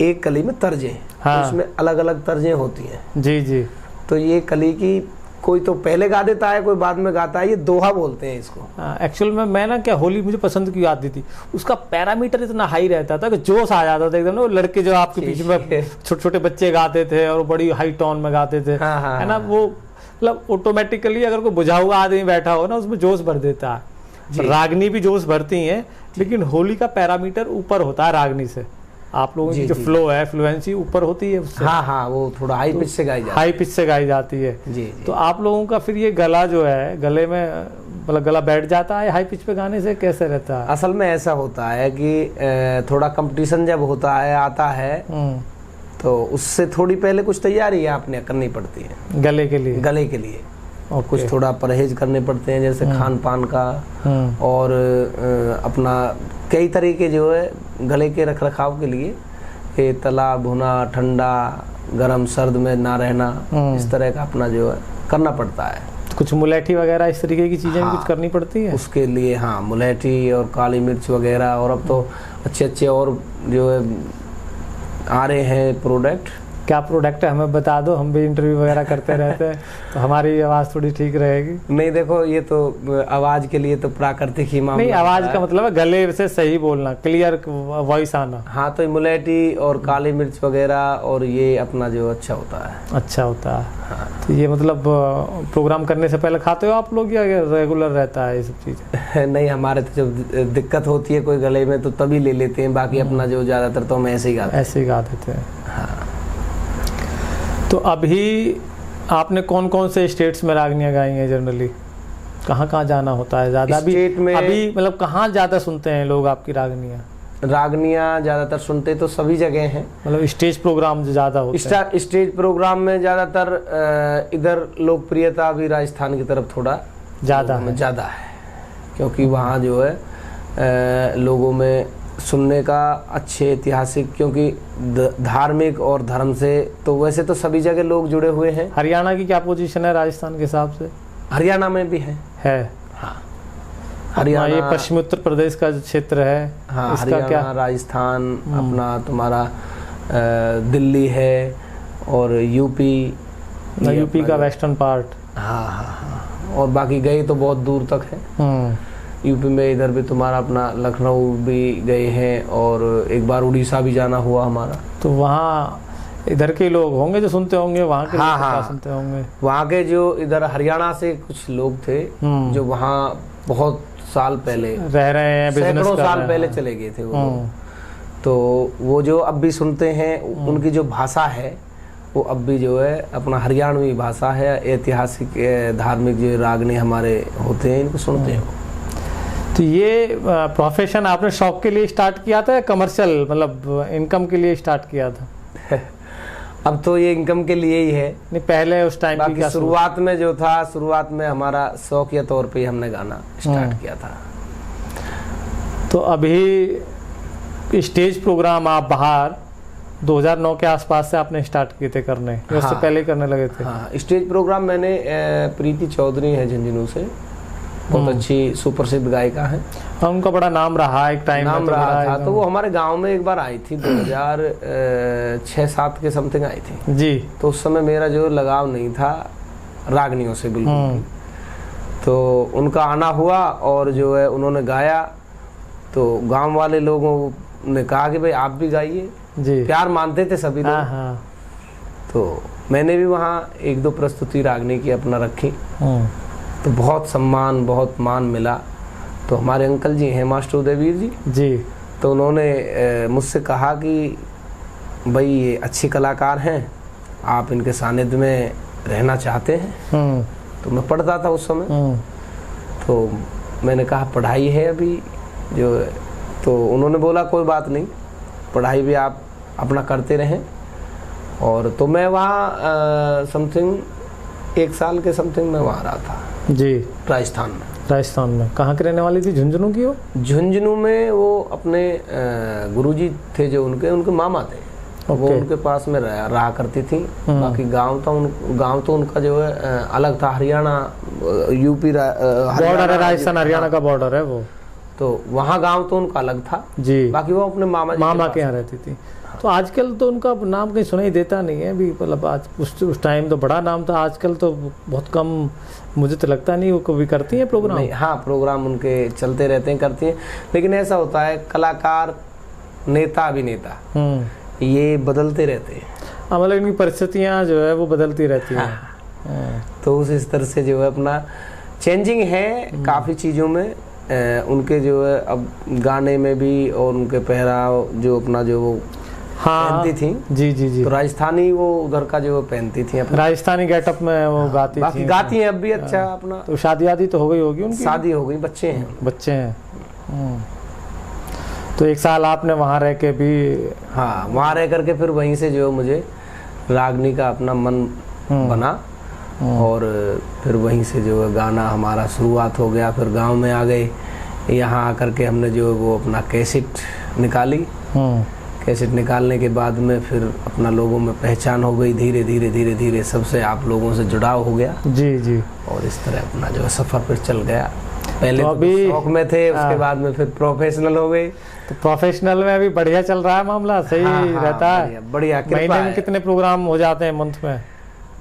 एक कली में तर्जें, हाँ। उसमें अलग अलग तर्जें होती हैं जी जी। तो ये कली की कोई तो पहले गा देता है, कोई बाद में गाता है, ये दोहा बोलते हैं इसको। एक्चुअल में मैं ना क्या होली मुझे पसंद क्यों आती थी, उसका पैरामीटर इतना हाई रहता था कि जोश आ जाता था एकदम। लड़के जो आपके पीछे में छोटे छोटे बच्चे गाते थे और बड़ी हाई टोन में गाते थे, है ना, वो मतलब ऑटोमेटिकली अगर कोई बुझा हुआ आदमी बैठा हो ना उसमें जोश भर देता है। रागनी भी जोश भरती है, लेकिन होली का पैरामीटर ऊपर होता है रागनी से। आप लोगों की जो फ्लो है, फ्लुएंसी ऊपर होती है उससे। हाँ हाँ, वो थोड़ा हाई पिच से गाई जाती है। हाई पिच से गाई जाती है जी। तो आप लोगों का फिर ये गला जो है, गले में मतलब गला बैठ जाता है हाई पिच पे गाने से, कैसे रहता है? असल में ऐसा होता है कि थोड़ा कंपटीशन जब होता है, आता है, तो उससे थोड़ी पहले कुछ तैयारी आपने करनी पड़ती है गले के लिए। गले के लिए और कुछ थोड़ा परहेज करने पड़ते हैं, जैसे खान पान का और अपना कई तरीके जो है गले के रख रखाव के लिए, ये तला भुना, ठंडा गरम सर्द में ना रहना, इस तरह का अपना जो है करना पड़ता है। कुछ मुलेठी वगैरह इस तरीके की चीजें भी कुछ करनी पड़ती है उसके लिए। हाँ, मुलेठी और काली मिर्च वगैरह, और अब तो अच्छे अच्छे और जो है आ रहे हैं प्रोडक्ट। क्या प्रोडक्ट है हमें बता दो, हम भी इंटरव्यू वगैरह करते रहते हैं तो हमारी आवाज़ थोड़ी ठीक रहेगी। नहीं देखो, ये तो आवाज़ के लिए तो प्राकृतिक ही मामला। नहीं, आवाज़ का मतलब है गले से सही बोलना, क्लियर वॉइस आना। हाँ, तो मुलेठी और काली मिर्च वगैरह और ये अपना जो अच्छा होता है। अच्छा होता है। हाँ। तो ये मतलब प्रोग्राम करने से पहले खाते हो आप लोग या रेगुलर रहता है ये सब चीज़ें? नहीं, हमारे तो जब दिक्कत होती है कोई गले में तो तभी ले लेते हैं, बाकी अपना जो ज़्यादातर तो हम ऐसे ही गा देते हैं। हाँ। तो अभी आपने कौन कौन से स्टेट्स में रागनियाँ गाई हैं जनरली? कहाँ कहाँ जाना होता है ज़्यादा? स्टेट में अभी मतलब कहाँ ज़्यादा सुनते हैं लोग आपकी रागनियाँ? रागनियाँ ज़्यादातर सुनते तो सभी जगह हैं, मतलब स्टेज प्रोग्राम ज़्यादा होते हैं। स्टेज प्रोग्राम में ज़्यादातर इधर लोकप्रियता भी राजस्थान की तरफ थोड़ा ज़्यादा है, क्योंकि वहाँ जो है लोगों में सुनने का अच्छे ऐतिहासिक, क्योंकि धार्मिक और धर्म से तो वैसे तो सभी जगह लोग जुड़े हुए हैं। हरियाणा की क्या पोजीशन है राजस्थान के हिसाब से? हरियाणा में भी है। हाँ, हरियाणा, ये पश्चिमी उत्तर प्रदेश का क्षेत्र है। हाँ, हरियाणा क्या? राजस्थान, अपना तुम्हारा दिल्ली है और यूपी का वेस्टर्न पार्ट। हाँ, और बाकी गए तो बहुत दूर तक है। यूपी में इधर भी तुम्हारा अपना लखनऊ भी गए हैं और एक बार उड़ीसा भी जाना हुआ हमारा। तो वहाँ इधर के लोग होंगे जो सुनते होंगे, वहाँ के लोग क्या सुनते होंगे? वहाँ के जो इधर हरियाणा से कुछ लोग थे जो वहाँ बहुत साल पहले रह रहे हैं, सैकड़ों साल पहले चले गए थे वो, तो वो जो अब भी सुनते हैं, उनकी जो भाषा है वो अब भी जो है अपना हरियाणवी भाषा है। ऐतिहासिक धार्मिक जो रागनी हमारे होते हैं इनको सुनते हैं। तो ये प्रोफेशन आपने शौक के लिए स्टार्ट किया था या कमर्शियल मतलब इनकम के लिए स्टार्ट किया था? अब तो ये इनकम के लिए ही है। नहीं, पहले उस टाइम की शुरुआत में जो था, शुरुआत में हमारा शौक या तौर पे हमने गाना स्टार्ट किया था। तो अभी स्टेज प्रोग्राम आप बाहर 2009 के आसपास से आपने स्टार्ट किए थे करने? हाँ, उससे पहले करने लगे थे? हाँ, स्टेज प्रोग्राम मैंने प्रीति चौधरी है झुंझुनू से, बहुत अच्छी सुप्रसिद्ध गायिका है। उनका बड़ा नाम रहा, एक टाइम नाम रहा था। तो वो हमारे गांव में एक बार आई थी, 2006-07 के समथिंग आई थी जी। तो उस समय मेरा जो लगाव नहीं था रागनियों से बिल्कुल, तो उनका आना हुआ और जो है उन्होंने गाया, तो गांव वाले लोगों ने कहा कि भाई आप भी गाइए, प्यार मानते थे सभी लोग। तो मैंने भी वहाँ 1-2 प्रस्तुति रागनी की अपना रखी, तो बहुत सम्मान, बहुत मान मिला। तो हमारे अंकल जी हैं मास्टर उदयवीर जी, तो उन्होंने मुझसे कहा कि भाई ये अच्छे कलाकार हैं, आप इनके सानिध्य में रहना चाहते हैं? तो मैं पढ़ता था उस समय, तो मैंने कहा पढ़ाई है अभी जो, तो उन्होंने बोला कोई बात नहीं, पढ़ाई भी आप अपना करते रहें। और तो मैं वहाँ समथिंग 1 साल के समथिंग मैं वहाँ रहा था जी, राजस्थान में। कहाँ के रहने वाली थी? झुंझुनू की हो? झुंझुनू में वो अपने गुरुजी थे जो उनके मामा थे, वो उनके पास में रहा करती थी। बाकी गांव तो उनका जो है अलग था, हरियाणा यूपी बॉर्डर है, राजस्थान हरियाणा का बॉर्डर है वो, तो वहाँ गांव तो उनका अलग था जी। बाकी वो अपने मामा के यहाँ रहती थी। तो आजकल तो उनका नाम कहीं सुनाई देता नहीं है अभी, मतलब आज उस टाइम तो बड़ा नाम था, आजकल तो बहुत कम, मुझे तो लगता नहीं वो कभी करती हैं प्रोग्राम। नहीं, हाँ, प्रोग्राम उनके चलते रहते हैं, करती हैं, लेकिन ऐसा होता है कलाकार, नेता, अभिनेता ये बदलते रहते हैं। मतलब इनकी परिस्थितियाँ जो है वो बदलती रहती हैं। तो उस स्तर से जो है अपना चेंजिंग है काफ़ी चीज़ों में, उनके जो है अब गाने में भी और उनके पहराव जो अपना जो वो पहनती थी। जी जी जी। तो राजस्थानी वो उधर का जो पहनती थी, राजस्थानी गेटअप में वो गाती बाकी थी। गाती हैं अब भी अच्छा अपना। तो शादी आदि तो हो गई होगी उनकी? शादी हो गई, बच्चे हैं। बच्चे हैं। तो 1 साल आपने वहाँ रह के भी? हाँ, वहाँ रह करके फिर वहीं से जो मुझे रागनी का अपना मन बना और फिर वहीं से जो है गाना हमारा शुरुआत हो गया। फिर गांव में आ गए, यहाँ आकर के हमने जो वो अपना कैसेट निकाली। कैसेट निकालने के बाद में फिर अपना लोगों में पहचान हो गई, धीरे धीरे धीरे धीरे सबसे आप लोगों से जुड़ाव हो गया। जी जी। और इस तरह अपना जो है सफ़र फिर चल गया। पहले तो अभी शौक में थे, उसके बाद में फिर प्रोफेशनल हो गए। तो प्रोफेशनल में अभी बढ़िया चल रहा है मामला? सही रहता है? बढ़िया। महीने में कितने प्रोग्राम हो जाते हैं मंथ में?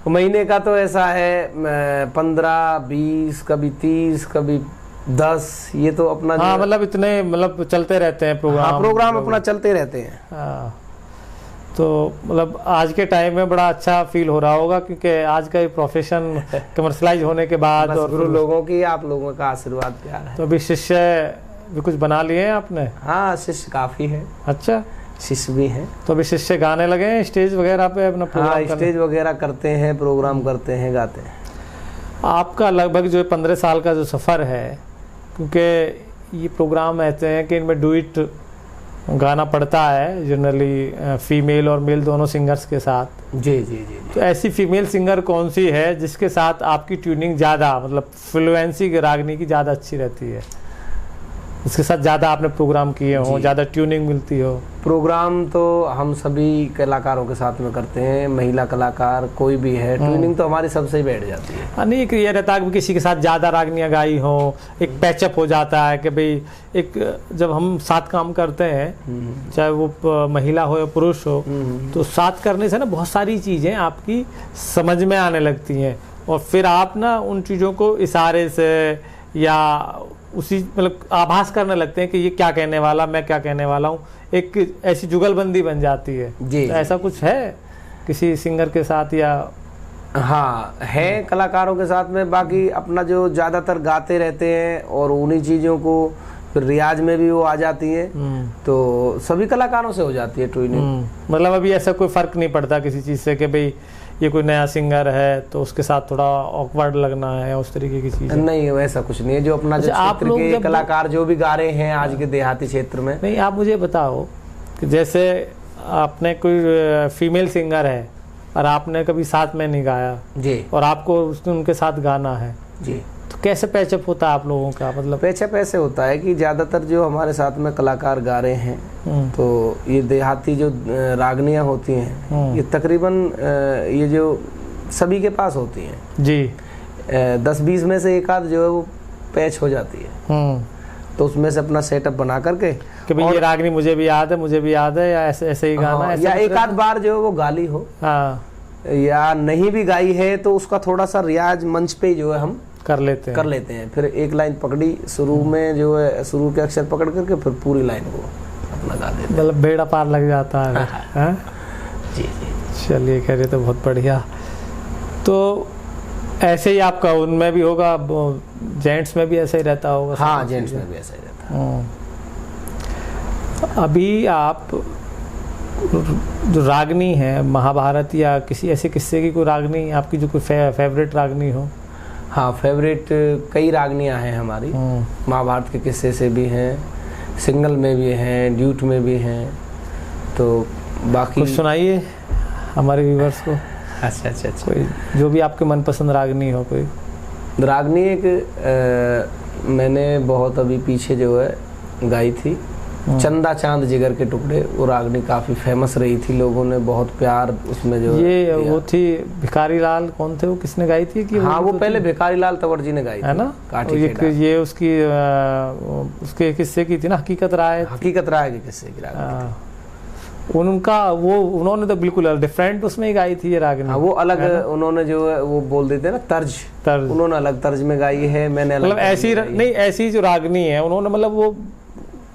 महीने का तो ऐसा है 15, 20, कभी 30, कभी 10, ये तो अपना हाँ, मतलब इतने मतलब चलते रहते हैं प्रोग्राम। हाँ, प्रोग्राम अपना चलते रहते हैं। हाँ, तो मतलब आज के टाइम में बड़ा अच्छा फील हो रहा होगा, क्योंकि आज का ये प्रोफेशन कमर्शलाइज होने के बाद और गुरु लोगों की, आप लोगों का आशीर्वाद प्यार है। तो अभी शिष्य भी कुछ बना लिए हैं आपने? हाँ, शिष्य काफी है। अच्छा, शिष्य भी हैं। तो अभी शिष्य गाने लगे हैं स्टेज वगैरह पे अपना प्रोग्राम? हाँ, स्टेज वगैरह करते हैं, प्रोग्राम करते हैं, गाते हैं। आपका लगभग जो 15 साल का जो सफ़र है, क्योंकि ये प्रोग्राम ऐसे हैं कि इनमें डुइट गाना पड़ता है जनरली फीमेल और मेल दोनों सिंगर्स के साथ। जी जी जी। तो ऐसी फीमेल सिंगर कौन सी है जिसके साथ आपकी ट्यूनिंग ज़्यादा, मतलब फ्लुएंसी रागनी की ज़्यादा अच्छी रहती है, इसके साथ ज़्यादा आपने प्रोग्राम किए हों, ज़्यादा ट्यूनिंग मिलती हो? प्रोग्राम तो हम सभी कलाकारों के साथ में करते हैं, महिला कलाकार कोई भी है, ट्यूनिंग तो हमारी सबसे ही बैठ जाती है। नहीं, एक ये रहता है कि किसी के साथ ज़्यादा रागनियाँ गाई हो, एक पैचअप हो जाता है कि भाई एक जब हम साथ काम करते हैं, चाहे वो महिला हो या पुरुष हो, तो साथ करने से ना बहुत सारी चीज़ें आपकी समझ में आने लगती हैं और फिर आप ना उन चीज़ों को इशारे से या उसी मतलब आभास करने लगते हैं कि ये क्या कहने वाला, मैं क्या कहने वाला हूँ। एक ऐसी जुगलबंदी बन जाती है। जी, तो ऐसा कुछ है किसी सिंगर के साथ या? हाँ, है कलाकारों के साथ में। बाकी अपना जो ज़्यादातर गाते रहते हैं और उन्हीं चीज़ों को फिर रियाज में भी वो आ जाती है, तो सभी कलाकारों से हो जाती है ट्यूनिंग। मतलब अभी ऐसा कोई फ़र्क नहीं पड़ता किसी चीज़ से कि भाई ये कोई नया सिंगर है तो उसके साथ थोड़ा ऑकवर्ड लगना है, उस तरीके की चीज़? नहीं, वैसा कुछ नहीं है। जो अपना जो क्षेत्र के कलाकार जो भी गा रहे हैं आज के देहाती क्षेत्र में। नहीं, आप मुझे बताओ कि जैसे आपने कोई फीमेल सिंगर है और आपने कभी साथ में नहीं गाया जी, और आपको उनके साथ गाना है जी, तो कैसे पैचअप होता है आप लोगों का? मतलब पैचअप ऐसे होता है कि ज़्यादातर जो हमारे साथ में कलाकार गा रहे हैं, तो ये देहाती जो रागनियाँ होती हैं, ये तकरीबन ये जो सभी के पास होती हैं जी, 10-20 में से एक आध जो है वो पैच हो जाती है। तो उसमें से अपना सेटअप बना करके कि भाई ये रागनी मुझे भी याद है, या ऐसे ही गाना है, या एक आध बार जो है वो गाली हो, या नहीं भी गाई है तो उसका थोड़ा सा रियाज मंच पे जो है हम कर लेते हैं। फिर एक लाइन पकड़ी शुरू में जो है, शुरू के अक्षर पकड़ करके फिर पूरी लाइन को अपना गा देते हैं। मतलब बेड़ा पार लग जाता है। हाँ? जी जी। चलिए, कह रहे तो बहुत बढ़िया। तो ऐसे ही आपका उनमें भी होगा, जेंट्स में भी ऐसा ही रहता होगा? हाँ, जेंट्स में भी ऐसा ही रहता है। अभी आप जो रागनी है महाभारत या किसी ऐसे किस्से की कोई रागनी आपकी जो कोई फेवरेट रागनी हो? हाँ, फेवरेट कई रागनियाँ हैं हमारी। महाभारत के किस्से से भी हैं, सिंगल में भी हैं, ड्यूट में भी हैं। तो बाकी कुछ सुनाइए हमारे व्यूवर्स को। अच्छा, कोई जो भी आपके मनपसंद रागनी हो। कोई रागनी एक मैंने बहुत अभी पीछे जो है गाई थी, चंदा चांद जिगर के टुकड़े। वो रागनी काफी फेमस रही थी, लोगों ने बहुत प्यार उसमें जो ये वो थी भिखारी लाल, कौन थे वो, किसने गाई थी? कि हाँ, वो पहले भिखारी लाल तंवर जी ने गाई है ना। ये उसकी उसके किस्से की थी ना, हकीकत राय के किस्से की रागनी। उनका वो उन्होंने तो बिल्कुल डिफरेंट उसमें ही गाई थी ये रागनी। हाँ, वो अलग उन्होंने जो है वो बोल देते ना तर्ज, उन्होंने अलग तर्ज में गाई है, मैंने अलग। मतलब ऐसी नहीं, ऐसी जो रागनी है उन्होंने, मतलब वो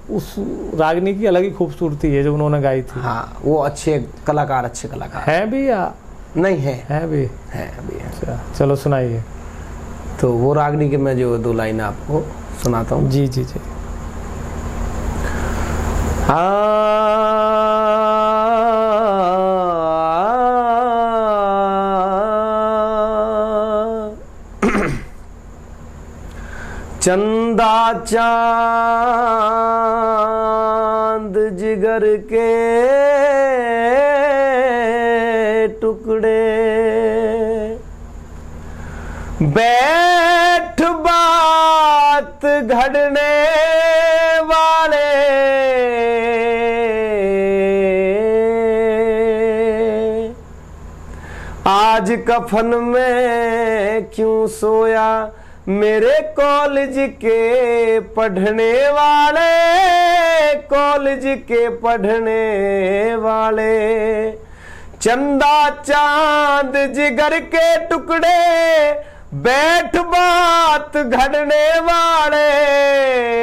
उस रागनी की अलग ही खूबसूरती है जो उन्होंने गाई थी। हाँ, वो अच्छे कलाकार हैं भी या नहीं? है भी। चलो सुनाइए। तो वो रागनी के मैं जो 2 लाइन आपको सुनाता हूँ। जी जी जी। हाँ, चंदा चांद जिगर के टुकड़े, बैठ बात घड़ने वाले, आज कफन में क्यों सोया मेरे कॉलेज के पढ़ने वाले, कॉलेज के पढ़ने वाले। चंदा चांद जिगर के टुकड़े, बैठ बात घड़ने वाले,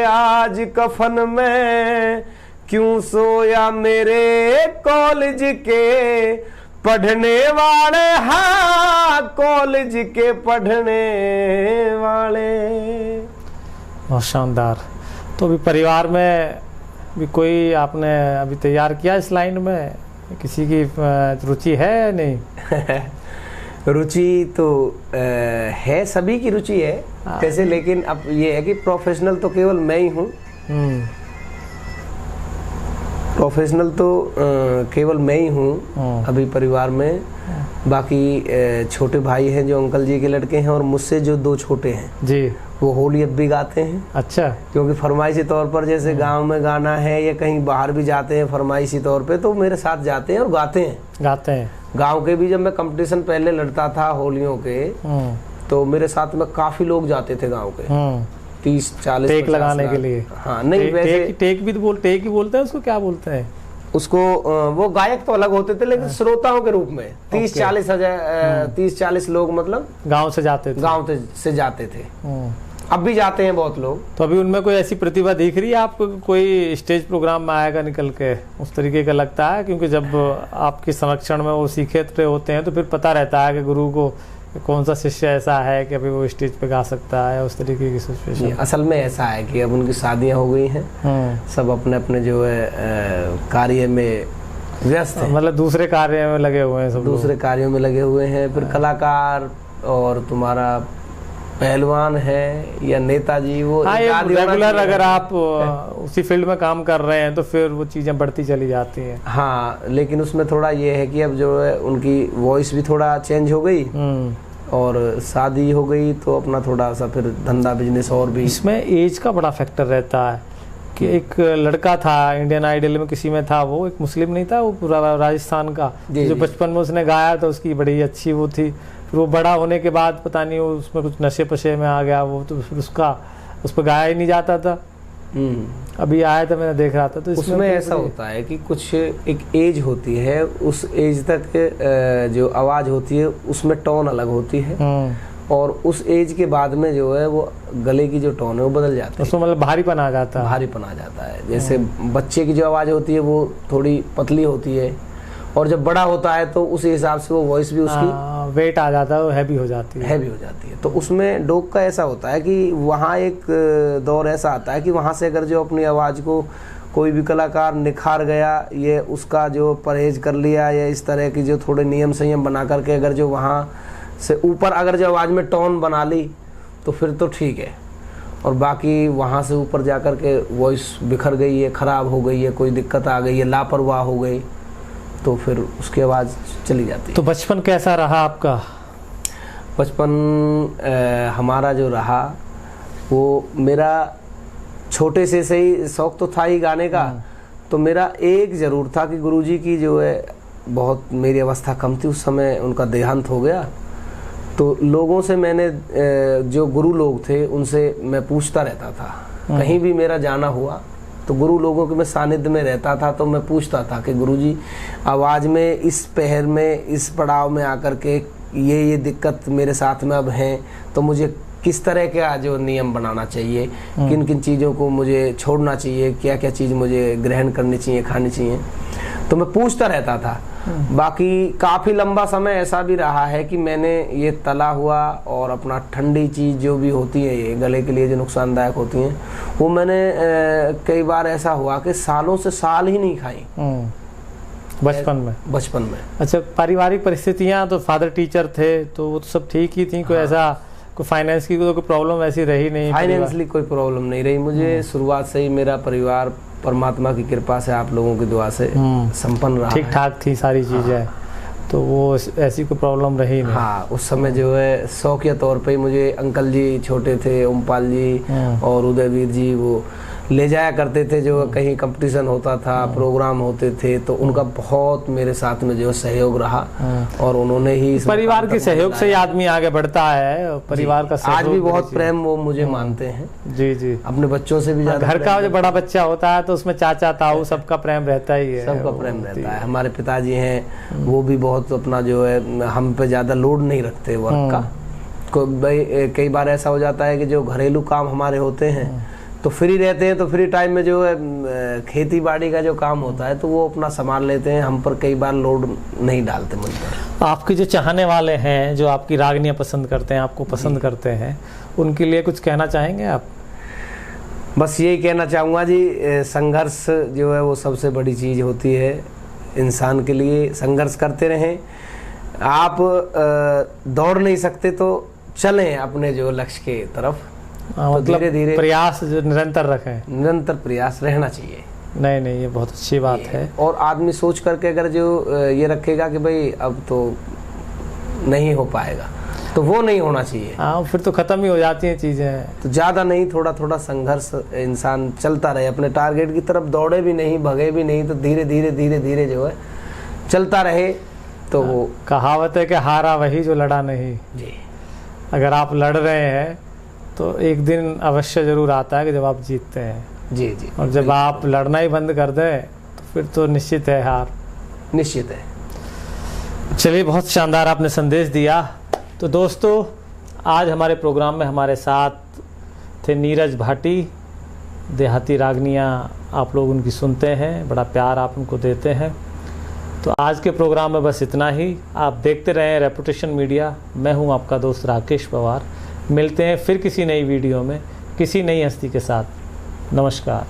आज कफन में क्यों सोया मेरे कॉलेज के पढ़ने वाले, हाँ कॉलेज के पढ़ने वाले। बहुत शानदार। तो अभी परिवार में भी कोई आपने अभी तैयार किया इस लाइन में, किसी की रुचि है या नहीं? रुचि तो है, सभी की रुचि है जैसे, लेकिन अब ये है कि प्रोफेशनल तो केवल मैं ही हूँ। प्रोफेशनल तो केवल मैं ही हूँ अभी परिवार में। बाकी छोटे भाई हैं जो अंकल जी के लड़के हैं, और मुझसे जो 2 छोटे हैं जी, वो होली अब भी गाते हैं। अच्छा। क्योंकि फरमाइशी तौर पर जैसे गांव में गाना है या कहीं बाहर भी जाते हैं फरमाइशी तौर पे, तो मेरे साथ जाते हैं और गाते हैं। गांव के भी जब मैं कंपटीशन पहले लड़ता था होलियों के, तो मेरे साथ में काफी लोग जाते थे गाँव के, 30-40 टेक लगाने के लिए। हाँ नहीं, वैसे टेक भी तो टेक ही बोलते हैं उसको, क्या बोलते हैं उसको? वो गायक तो अलग होते थे, लेकिन श्रोताओं के रूप में 30-40 लोग मतलब गांव से जाते थे। अब भी जाते हैं बहुत लोग। तो अभी उनमें कोई ऐसी प्रतिभा दिख रही है आपको, कोई स्टेज प्रोग्राम में आएगा निकल के उस तरीके का लगता है? क्योंकि जब आपके संरक्षण में वो सीखे होते हैं तो फिर पता रहता है कि गुरु को कौन सा शिष्य ऐसा है कि अभी वो स्टेज पे गा सकता है, उस तरीके की सिचुएशन। असल में ऐसा है कि अब उनकी शादियां हो गई हैं, सब अपने अपने जो है कार्य में व्यस्त हैं, मतलब दूसरे कार्य में लगे हुए हैं, सब दूसरे कार्यों में लगे हुए हैं। फिर कलाकार और तुम्हारा पहलवान है या नेताजी, वो रेगुलर अगर आप उसी फील्ड में काम कर रहे हैं तो फिर वो चीजें बढ़ती चली जाती हैं। हाँ, लेकिन उसमें थोड़ा ये है कि अब जो है उनकी वॉइस भी थोड़ा चेंज हो गई और शादी हो गई, तो अपना थोड़ा सा फिर धंधा बिजनेस और भी। इसमें एज का बड़ा फैक्टर रहता है कि एक लड़का था इंडियन आइडल में किसी में था, वो एक मुस्लिम नहीं था, वो पूरा राजस्थान का, जो बचपन में उसने गाया था, उसकी बड़ी अच्छी वो थी। फिर वो बड़ा होने के बाद पता नहीं वो उसमें कुछ नशे पशे में आ गया वो, तो फिर उस पर गाया ही नहीं जाता था। अभी आया था, मैंने देख रहा था। तो उसमें ऐसा होता है कि कुछ एक एज होती है, उस एज तक जो आवाज़ होती है उसमें टोन अलग होती है, और उस एज के बाद में जो है वो गले की जो टोन है वो बदल जाती है, उसमें मतलब भारीपन आ जाता है। भारीपन आ जाता है। जैसे बच्चे की जो आवाज़ होती है वो थोड़ी पतली होती है, और जब बड़ा होता है तो उस हिसाब से वो वॉइस भी उसकी वेट आ जाता है, हैवी हो जाती है। तो उसमें डोक का ऐसा होता है कि वहाँ एक दौर ऐसा आता है कि वहाँ से अगर जो अपनी आवाज़ को कोई भी कलाकार निखार गया, ये उसका जो परहेज कर लिया, या इस तरह की जो थोड़े नियम संयम बना करके अगर जो वहाँ से ऊपर अगर जो आवाज़ में टोन बना ली तो फिर तो ठीक है, और बाकी वहाँ से ऊपर जा कर के वॉइस बिखर गई है, ख़राब हो गई है, कोई दिक्कत आ गई है, लापरवाह हो गई, तो फिर उसकी आवाज़ चली जाती है। तो बचपन कैसा रहा आपका? बचपन हमारा जो रहा वो, मेरा छोटे से ही शौक़ तो था ही गाने का, तो मेरा एक ज़रूर था कि गुरुजी की जो है बहुत, मेरी अवस्था कम थी उस समय, उनका देहांत हो गया। तो लोगों से मैंने जो गुरु लोग थे उनसे मैं पूछता रहता था, कहीं भी मेरा जाना हुआ तो गुरु लोगों के मैं सानिध्य में रहता था, तो मैं पूछता था कि गुरुजी आवाज़ में इस पहर में, इस पड़ाव में आकर के ये दिक्कत मेरे साथ में अब हैं, तो मुझे किस तरह का जो नियम बनाना चाहिए, किन किन चीज़ों को मुझे छोड़ना चाहिए, क्या क्या चीज़ मुझे ग्रहण करनी चाहिए, खानी चाहिए, तो मैं पूछता रहता था। बाकी काफ़ी लंबा समय ऐसा भी रहा है कि मैंने ये तला हुआ और अपना ठंडी चीज़ जो भी होती है, ये गले के लिए जो नुकसानदायक होती हैं, वो मैंने कई बार ऐसा हुआ कि सालों से साल ही नहीं खाई बचपन में। अच्छा, पारिवारिक परिस्थितियाँ, तो फादर टीचर थे तो वो तो सब ठीक ही थी, कोई ऐसा कोई फाइनेंस की कोई प्रॉब्लम ऐसी रही नहीं? फाइनेंशियली कोई प्रॉब्लम नहीं रही मुझे। शुरुआत से ही मेरा परिवार परमात्मा की कृपा से, आप लोगों की दुआ से संपन्न रहा, ठीक ठाक थी सारी चीज़ें। तो वो ऐसी कोई प्रॉब्लम रही नहीं। हाँ, उस समय जो है शौकिया तौर पे मुझे अंकल जी छोटे थे, ओमपाल जी और उदयवीर जी, वो ले जाया करते थे। जो कहीं कंपटीशन होता था, प्रोग्राम होते थे, तो उनका बहुत मेरे साथ में जो सहयोग रहा और उन्होंने ही परिवार के सहयोग से ही आदमी आगे बढ़ता है। परिवार का आज भी बहुत प्रेम वो मुझे मानते हैं। जी जी, अपने बच्चों से भी ज्यादा। घर का जो बड़ा बच्चा होता है तो उसमें चाचा ताऊ सबका प्रेम रहता ही है। सबका प्रेम रहता है। हमारे पिताजी हैं, वो भी बहुत अपना जो है हम पे ज्यादा लोड नहीं रखते वर्क का। कई बार ऐसा हो जाता है कि जो घरेलू काम हमारे होते हैं तो फ्री रहते हैं, तो फ्री टाइम में जो है खेती बाड़ी का जो काम होता है तो वो अपना संभाल लेते हैं। हम पर कई बार लोड नहीं डालते मुझ पर। आपके जो चाहने वाले हैं, जो आपकी रागनियाँ पसंद करते हैं, आपको पसंद करते हैं, उनके लिए कुछ कहना चाहेंगे आप? बस यही कहना चाहूँगा जी, संघर्ष जो है वो सबसे बड़ी चीज़ होती है इंसान के लिए। संघर्ष करते रहें। आप दौड़ नहीं सकते तो चलें अपने जो लक्ष्य के तरफ। तो मतलब धीरे धीरे प्रयास जो निरंतर रखें। निरंतर प्रयास रहना चाहिए। नहीं, ये बहुत अच्छी बात है। और आदमी सोच करके अगर जो ये रखेगा कि भाई अब तो नहीं हो पाएगा, तो वो नहीं होना चाहिए। हाँ, फिर तो खत्म ही हो जाती हैं चीजें। तो ज्यादा नहीं, थोड़ा थोड़ा संघर्ष इंसान चलता रहे, अपने टारगेट की तरफ दौड़े भी नहीं, भगे भी नहीं, तो धीरे धीरे जो है चलता रहे। तो वो कहावत है कि हारा वही जो लड़ा नहीं। जी, अगर आप लड़ रहे हैं तो एक दिन अवश्य जरूर आता है कि जब आप जीतते हैं। जी जी। और जब आप लड़ना ही बंद कर दें तो फिर तो निश्चित है हार। निश्चित है। चलिए, बहुत शानदार आपने संदेश दिया। तो दोस्तों, आज हमारे प्रोग्राम में हमारे साथ थे नीरज भाटी। देहाती रागनियाँ आप लोग उनकी सुनते हैं, बड़ा प्यार आप उनको देते हैं। तो आज के प्रोग्राम में बस इतना ही। आप देखते रहें रेपुटेशन मीडिया। मैं हूं आपका दोस्त राकेश पवार। मिलते हैं फिर किसी नई वीडियो में, किसी नई हस्ती के साथ। नमस्कार।